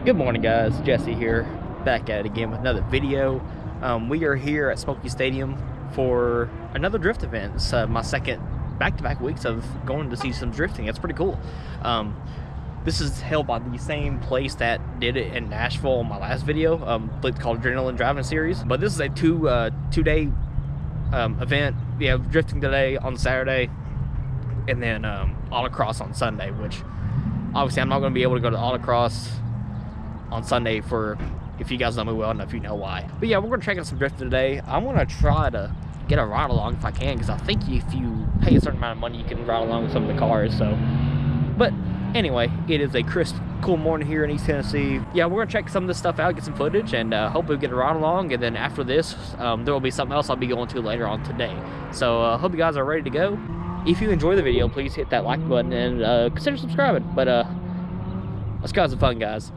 Good morning, guys. Jesse here, back at it again with another video. We are here at Smoky Stadium for another drift event. It's my second back-to-back weeks of going to see some drifting. It's pretty cool. This is held by the same place that did it in Nashville in my last video. It's called Adrenaline Driving Series. But this is a two-day event. We have drifting today on Saturday, and then autocross on Sunday, which obviously I'm not going to be able to go to autocross on Sunday for, if you guys know me well enough, you know why. But yeah, we're going to check out some drifting today. I'm going to try to get a ride along if I can, because I think if you pay a certain amount of money, you can ride along with some of the cars. So, but anyway, it is a crisp, cool morning here in East Tennessee. Yeah, we're going to check some of this stuff out, get some footage, and hopefully get a ride along. And then after this, there will be something else I'll be going to later on today. So hope you guys are ready to go. If you enjoy the video, please hit that like button and consider subscribing. But let's go have some fun, guys.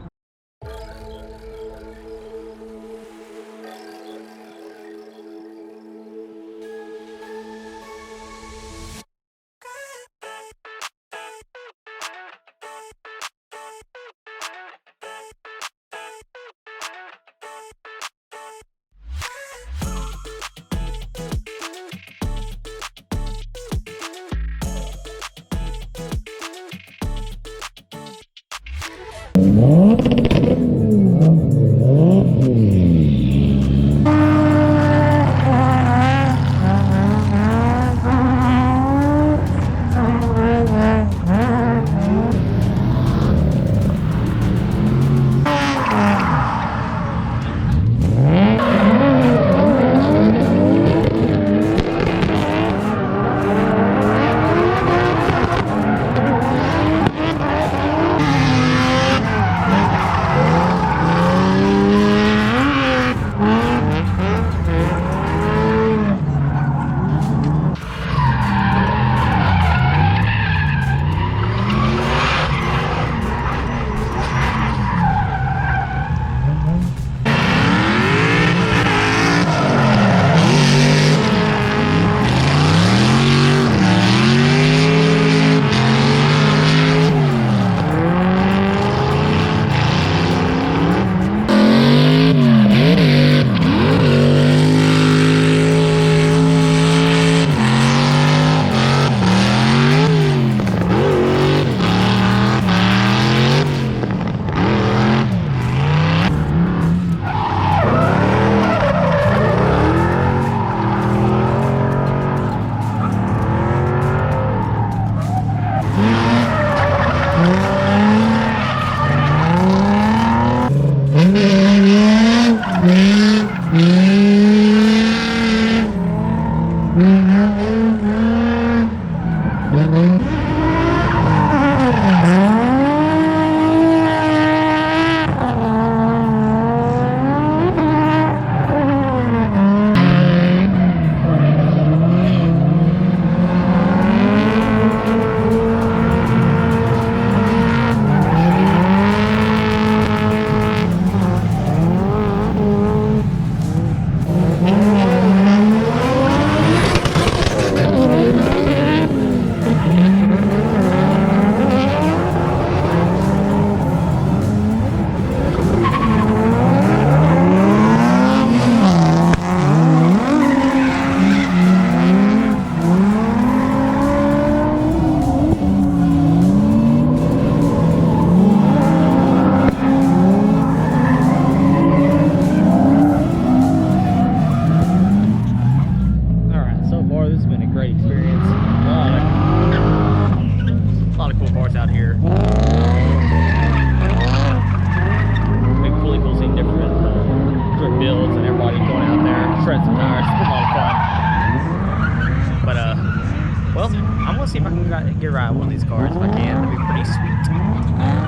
See if I can get a ride on one of these cars. If I can, that'd be pretty sweet.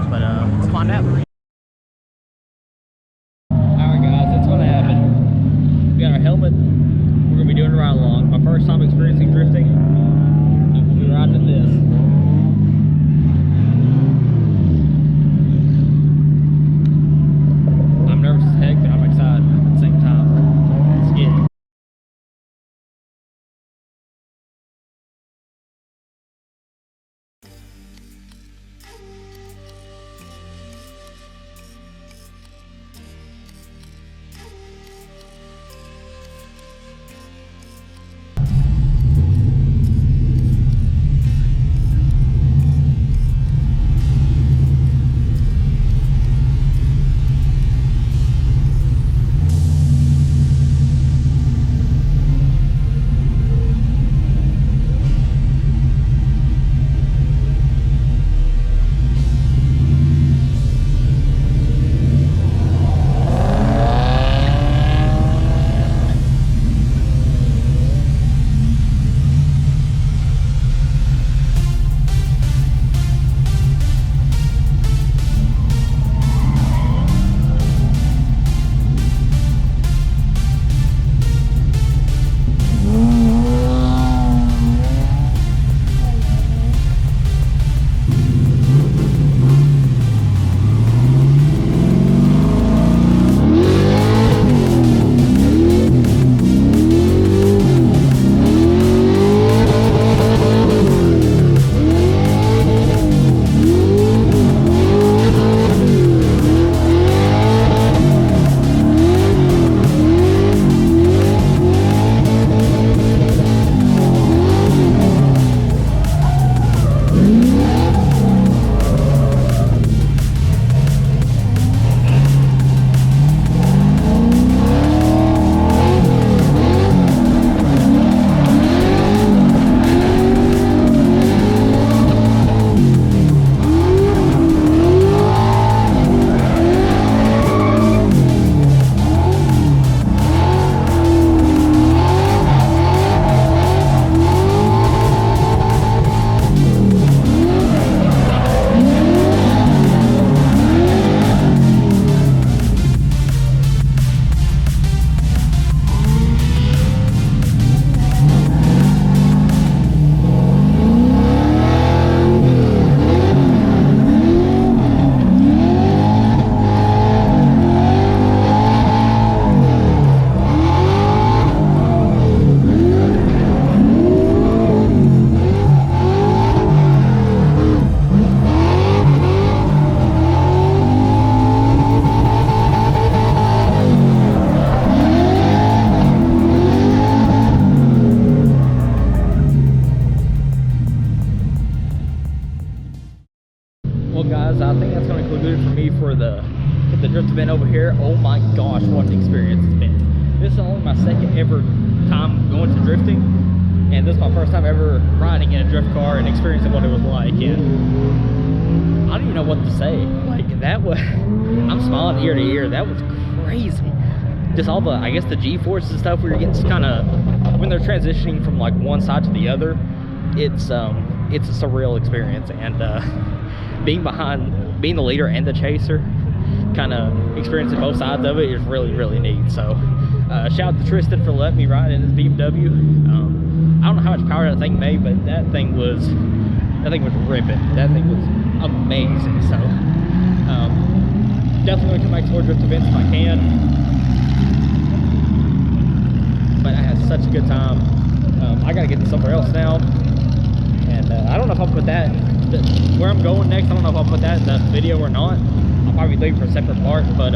But we'll find out. Alright guys, that's what happened. We got our helmet. We're gonna be doing a ride along. My first time experiencing drifting. And we'll be riding in this. I'm nervous as heck, but I'm excited at the same time. Let's get it. Well, guys, I think that's going to conclude it for me for the drift event over here. Oh my gosh, what an experience it's been. This is only my second ever time going to drifting, and this is my first time ever riding in a drift car and experiencing what it was like. And I don't even know what to say. Like, that was, I'm smiling ear to ear. That was crazy. Just all the, I guess, the G-forces and stuff, we were getting kind of, when they're transitioning from like one side to the other, it's a surreal experience. And being the leader and the chaser, kind of experiencing both sides of it is really, really neat. So shout out to Tristan for letting me ride in his BMW. I don't know how much power that thing made, but that thing was ripping. That thing was amazing. So definitely gonna come back to more drift events if I can. But I had such a good time. I gotta get to somewhere else now, and I don't know if I'll put that where I'm going next. I don't know if I'll put that in the video or not. I'll probably leave it for a separate part. But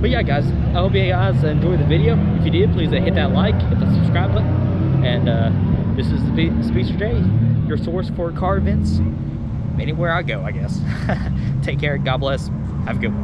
yeah, guys, I hope you guys enjoyed the video. If you did, please hit that like, hit the subscribe button. And this is TheSpeedsterJ, your source for car events anywhere I go, I guess. Take care, God bless, have a good one.